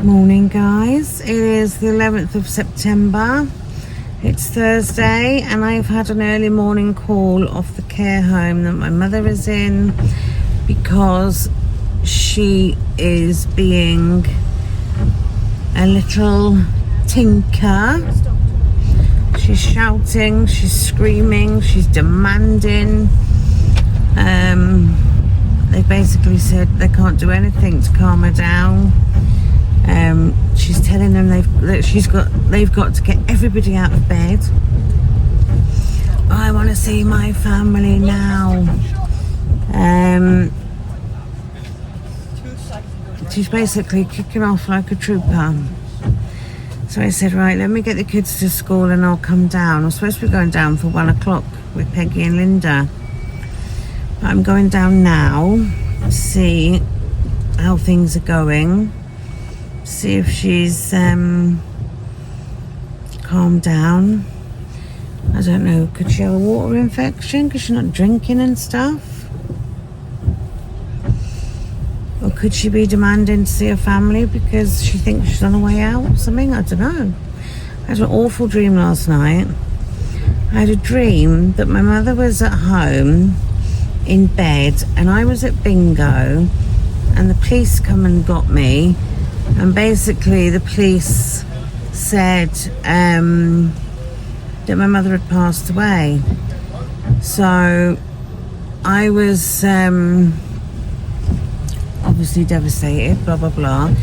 Morning guys, it is the 11th of September, it's Thursday, and I've had an early morning call off the care home that my mother is in because she is being a little tinker. She's shouting, she's screaming, she's demanding. They basically said they can't do anything to calm her down. She's telling them they've got to get everybody out of bed. I want to see my family now. She's basically kicking off like a trooper. So I said, right, let me get the kids to school and I'll come down. I'm supposed to be going down for 1 o'clock with Peggy and Linda. But I'm going down now to see how things are going. See if she's calmed down. I don't know, could she have a water infection because she's not drinking and stuff? Or could she be demanding to see her family because she thinks she's on her way out or something? I don't know. I had an awful dream last night. I had a dream that my mother was at home in bed and I was at bingo and the police come and got me. And basically the police said that my mother had passed away. So I was obviously devastated, blah, blah, blah.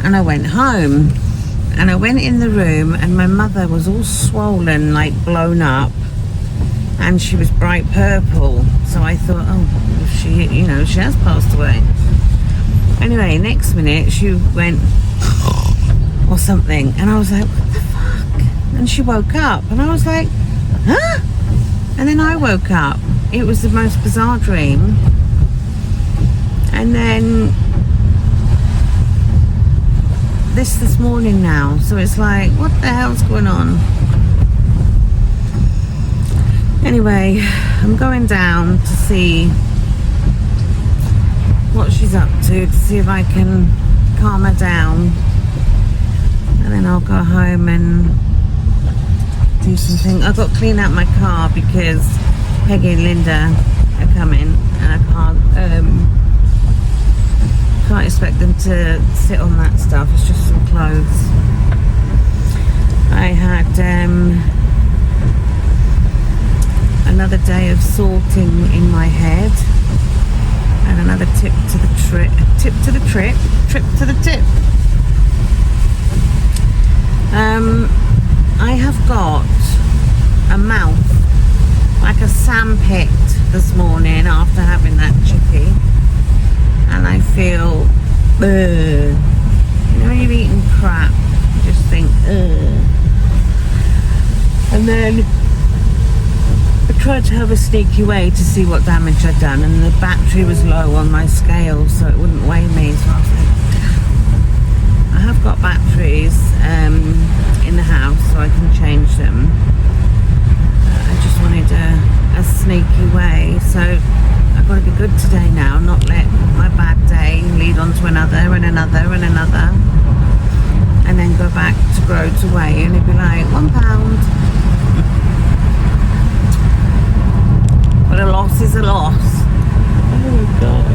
And I went home. And I went in the room and my mother was all swollen, like blown up. And she was bright purple. So I thought, oh, if she, she has passed away. Anyway, next minute she went or something and I was like, what the fuck? And she woke up and I was like, huh? And then I woke up. It was the most bizarre dream. And then this morning now. So it's like, what the hell's going on? Anyway, I'm going down to see what she's up to see if I can calm her down, and then I'll go home and do something. I've got to clean out my car because Peggy and Linda are coming and I can't expect them to sit on that stuff. It's just some clothes. I had another day of sorting in my head. And another trip to the tip. I have got a mouth like a sandpit this morning after having that chippy, and I feel when you've eaten crap you just think and then I tried to have a sneaky way to see what damage I'd done, and the battery was low on my scale so it wouldn't weigh me, so I was like, I have got batteries in the house so I can change them. I just wanted a sneaky way, so I've got to be good today now, not let my bad day lead on to another and another and another, and then go back to Groves Away and it'd be like £1. But a loss is a loss. Oh God.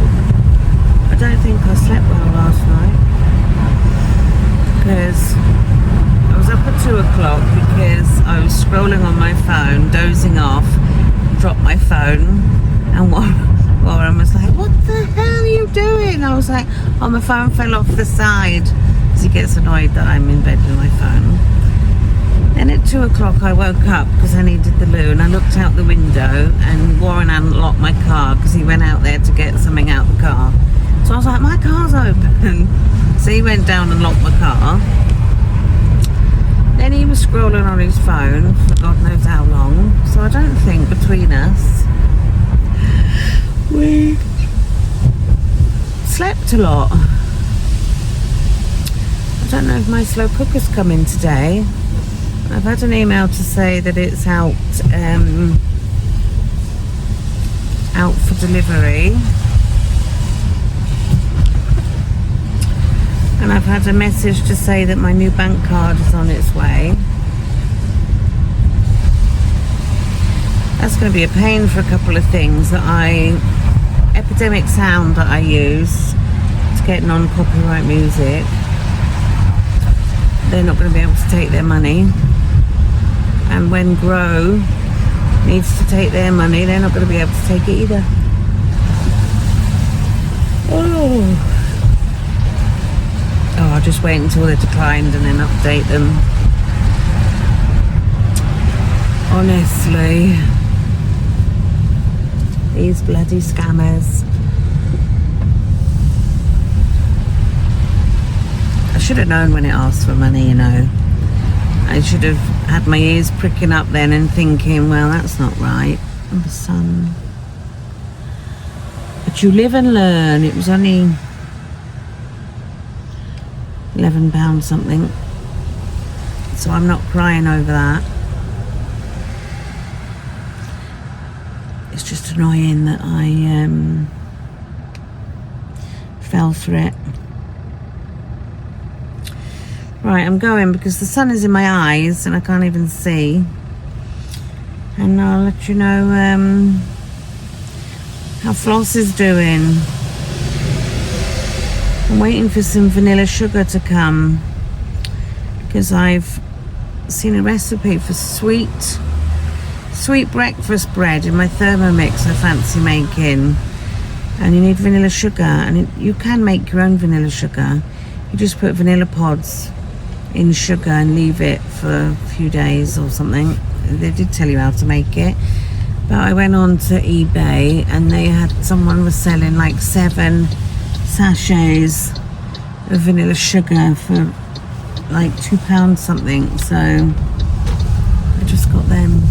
I don't think I slept well last night because I was up at 2 o'clock because I was scrolling on my phone, dozing off, dropped my phone, and Warren was like, what the hell are you doing? I was like, oh, my phone fell off the side, because he gets annoyed that I'm in bed with my phone. Then at 2 o'clock I woke up because I needed the loo, and I looked out the window and Warren hadn't locked my car because he went out there to get something out of the car. So I was like, my car's open. So he went down and locked my car. Then he was scrolling on his phone for God knows how long. So I don't think between us we slept a lot. I don't know if my slow cooker's coming today. I've had an email to say that it's out for delivery. And I've had a message to say that my new bank card is on its way. That's going to be a pain for a couple of things that Epidemic Sound that I use to get non-copyright music. They're not going to be able to take their money. And when Grow needs to take their money, they're not going to be able to take it either. Oh, I'll just wait until they're declined and then update them. Honestly, these bloody scammers. I should have known when it asked for money, you know. I should have had my ears pricking up then and thinking, well, that's not right. Oh, son. But you live and learn. It was only £11 something. So I'm not crying over that. It's just annoying that I fell for it. Right, I'm going because the sun is in my eyes and I can't even see. And I'll let you know how Floss is doing. I'm waiting for some vanilla sugar to come because I've seen a recipe for sweet breakfast bread in my Thermomix I fancy making. And you need vanilla sugar, and you can make your own vanilla sugar. You just put vanilla pods in sugar and leave it for a few days or something. They did tell you how to make it, but I went on to eBay and someone was selling like 7 sachets of vanilla sugar for like £2 something, so I just got them.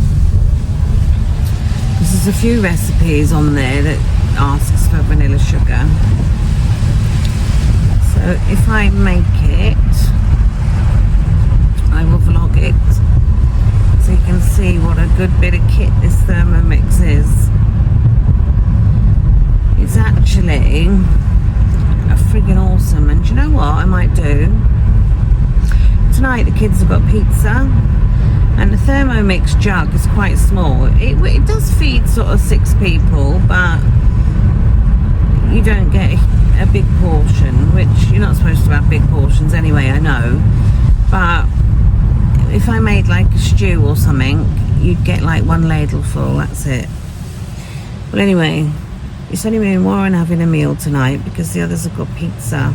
There's a few recipes on there that asks for vanilla sugar, so if I make it I will vlog it so you can see what a good bit of kit this Thermomix is. It's actually a friggin' awesome, and do you know what I might do? Tonight the kids have got pizza and the Thermomix jug is quite small. It does feed sort of 6 people, but you don't get a big portion, which you're not supposed to have big portions anyway, I know, but if I made like a stew or something, you'd get like 1 ladle full, that's it. Well, anyway, it's only me and Warren having a meal tonight because the others have got pizza.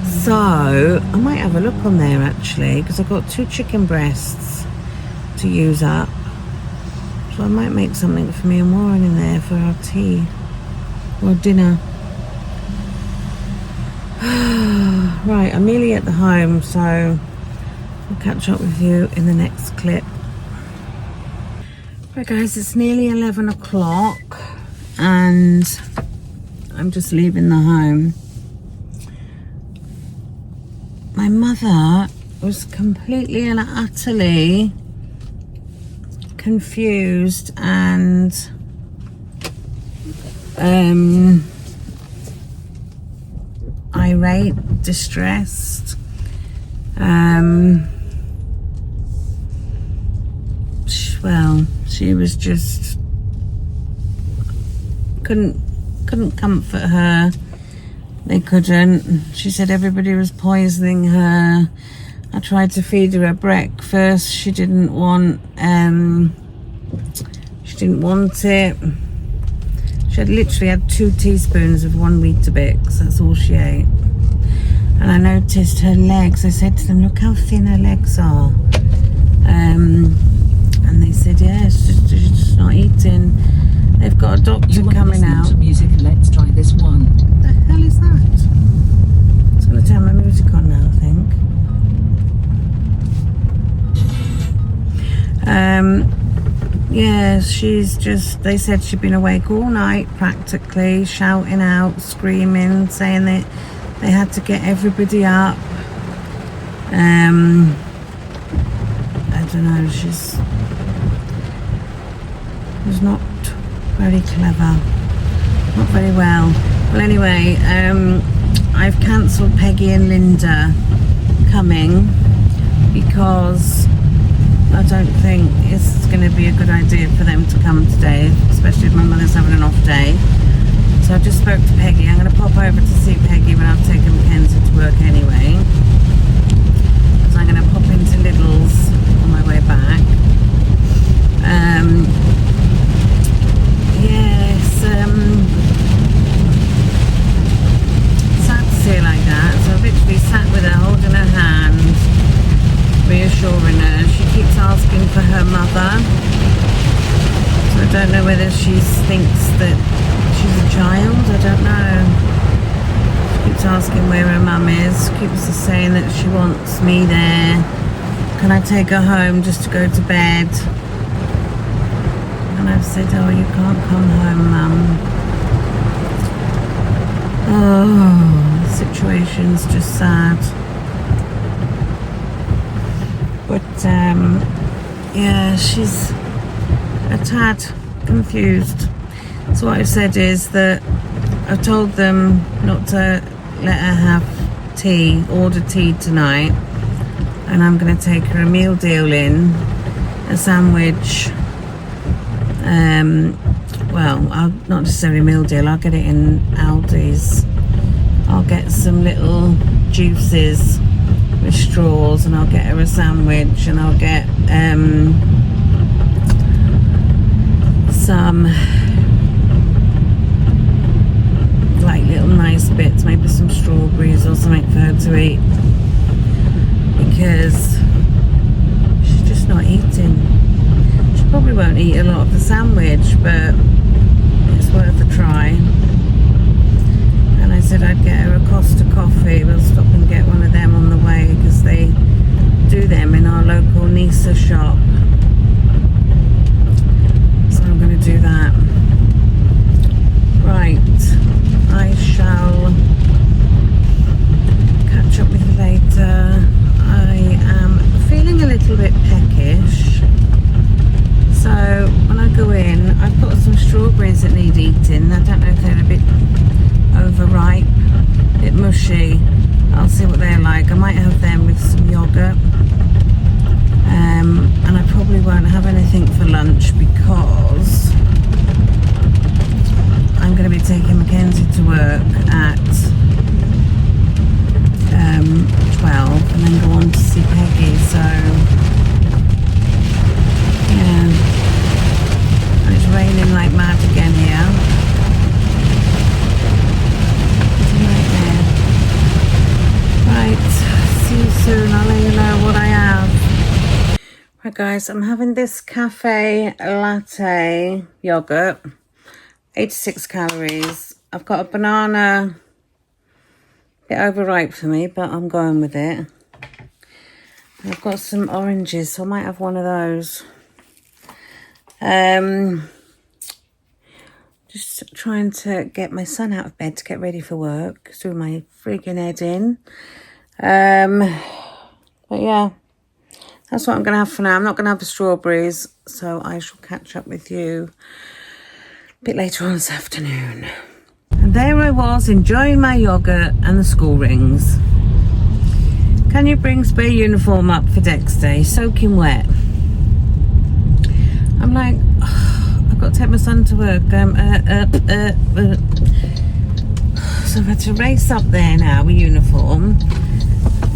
So I might have a look on there actually, because I've got 2 chicken breasts to use up. So I might make something for me and Warren in there for our tea or dinner. Right, I'm nearly at the home, so I'll catch up with you in the next clip. Right guys, it's nearly 11 o'clock and I'm just leaving the home. My mother was completely and utterly confused and irate, distressed. Well, she was just couldn't comfort her. They couldn't. She said everybody was poisoning her. I tried to feed her breakfast. She didn't want it. She had literally had 2 teaspoons of 1 Weetabix. That's all she ate. And I noticed her legs. I said to them, look how thin her legs are. And they said, yeah, she's just not eating. They've got a doctor coming out. To music. Let's try this one. What the hell is that? It's going to turn my music on now, I think. Yeah, she's just, they said she'd been awake all night practically, shouting out, screaming, saying that they had to get everybody up. I don't know, she was not very clever, not very well. Well, anyway, I've cancelled Peggy and Linda coming because I don't think it's going to be a good idea for them to come today, especially if my mother's having an off day. So I just spoke to Peggy. I'm going to pop over to see Peggy when I've taken Mackenzie to work anyway. So I'm going to pop into Lidl's on my way back. Sad to see her like that. So I've literally sat with her, holding her hand, reassuring her. She keeps asking for her mother. So I don't know whether she thinks that she's a child. I don't know. She keeps asking where her mum is. Keeps saying that she wants me there. Can I take her home just to go to bed? And I've said, oh, you can't come home, Mum. Oh, the situation's just sad. But, yeah, she's a tad confused. So what I've said is that I've told them not to let her have tea, order tea tonight. And I'm going to take her a meal deal in, a sandwich. Well, I'll not necessarily a meal deal, I'll get it in Aldi's. I'll get some little juices with straws, and I'll get her a sandwich, and I'll get some like little nice bits, maybe some strawberries or something for her to eat, because she's just not eating. She probably won't eat a lot of the sandwich, but it's worth a try. And I said I'd get her a Costa coffee. We'll stop and get one of them on the way, because they do them in our local Nisa shop. So I'm going to do that. Right, I shall catch up with you later. I am feeling a little bit peckish. So when I go in, I've got some strawberries that need eating. I don't know if they're a bit overripe, a bit mushy. I'll see what they're like. I might have them with some yogurt. And I probably won't have anything for lunch because I'm going to be taking Mackenzie to work at 12 and then go on to see Peggy. So yeah, and it's raining like mad again here. It's a nightmare. Right, see you soon. I'll let you know what I have. Right guys, I'm having this cafe latte yogurt, 86 calories. I've got a banana, a bit overripe for me, but I'm going with it. I've got some oranges, so I might have one of those. Just trying to get my son out of bed to get ready for work. Threw my freaking head in. But yeah, that's what I'm going to have for now. I'm not going to have the strawberries, so I shall catch up with you a bit later on this afternoon. And there I was, enjoying my yogurt and the school rings. Can you bring spare uniform up for Dexter? He's soaking wet. I'm like, oh, I've got to take my son to work. So I've had to race up there now with uniform.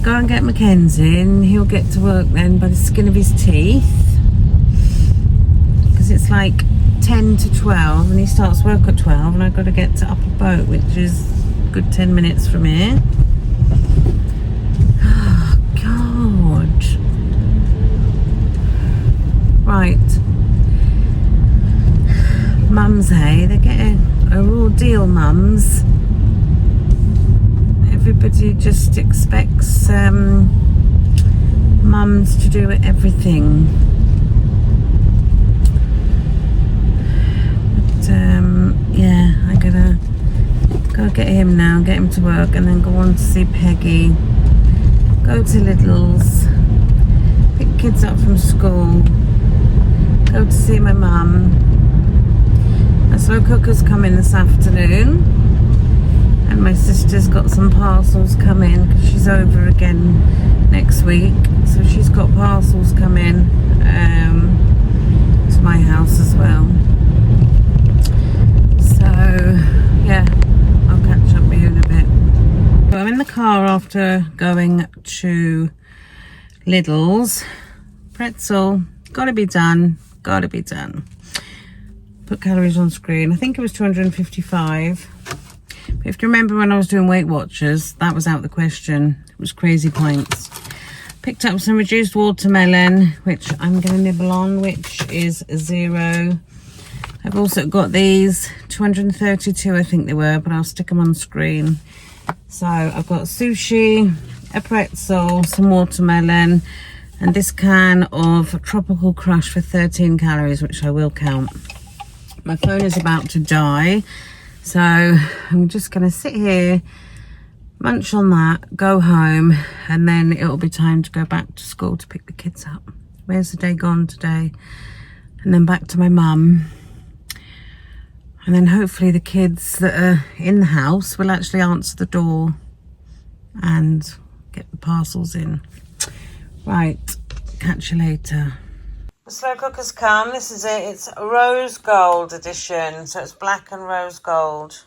Go and get Mackenzie, and he'll get to work then by the skin of his teeth. Because it's like 10 to 12 and he starts work at 12, and I've got to get to Upper Boat, which is a good 10 minutes from here. Oh, God. Right. Mums, hey, they're getting a raw deal, mums. Everybody just expects mums to do everything. But yeah, I gotta go get him now, get him to work, and then go on to see Peggy. Go to Lidl's, pick kids up from school, go to see my mum. A slow cooker's coming this afternoon. And my sister's got some parcels coming because she's over again next week. So she's got parcels coming to my house as well. So yeah, I'll catch up with you in a bit. So I'm in the car after going to Lidl's. Pretzel, gotta be done, gotta be done. Put calories on screen. I think it was 255. But if you remember when I was doing Weight Watchers, that was out the question. It was crazy points. Picked up some reduced watermelon, which I'm going to nibble on, which is 0. I've also got these, 232 I think they were, but I'll stick them on screen. So I've got sushi, a pretzel, some watermelon, and this can of Tropical Crush for 13 calories, which I will count. My phone is about to die, so I'm just going to sit here, munch on that, go home, and then it'll be time to go back to school to pick the kids up. Where's the day gone today? And then back to my mum. And then hopefully the kids that are in the house will actually answer the door and get the parcels in. Right, catch you later. The slow cooker's come. This is it. It's rose gold edition. So it's black and rose gold.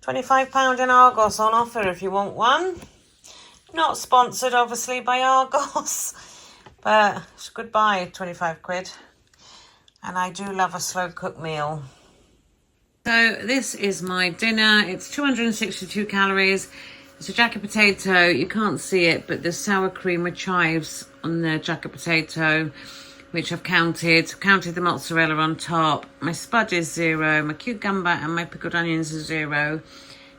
£25 in Argos on offer if you want one. Not sponsored, obviously, by Argos. But it's a good buy, 25 quid. And I do love a slow cook meal. So this is my dinner. It's 262 calories. It's a jacket potato. You can't see it, but there's sour cream with chives on the jacket potato, which I've counted the mozzarella on top. My spud is 0, my cucumber and my pickled onions are 0.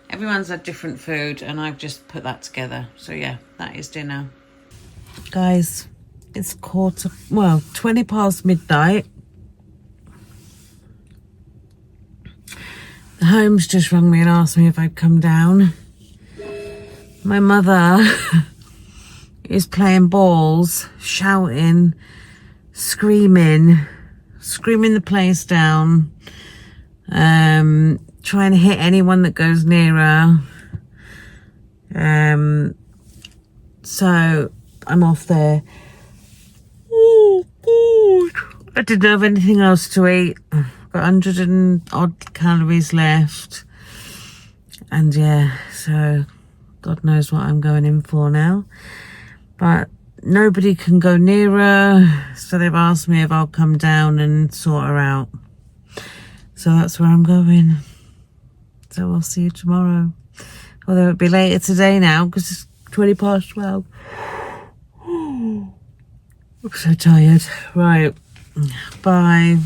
Everyone's had different food and I've just put that together. So yeah, that is dinner. Guys, it's 20 past midnight. The Homes just rang me and asked me if I'd come down. My mother is playing balls, shouting, screaming the place down, trying to hit anyone that goes near her. So I'm off there. Oh God, I didn't have anything else to eat. Got 100 and odd calories left, and yeah, so God knows what I'm going in for now. But nobody can go near her, so they've asked me if I'll come down and sort her out. So that's where I'm going. So I'll see you tomorrow. Although it'll be later today now because it's 20 past 12. I'm so tired. Right. Bye.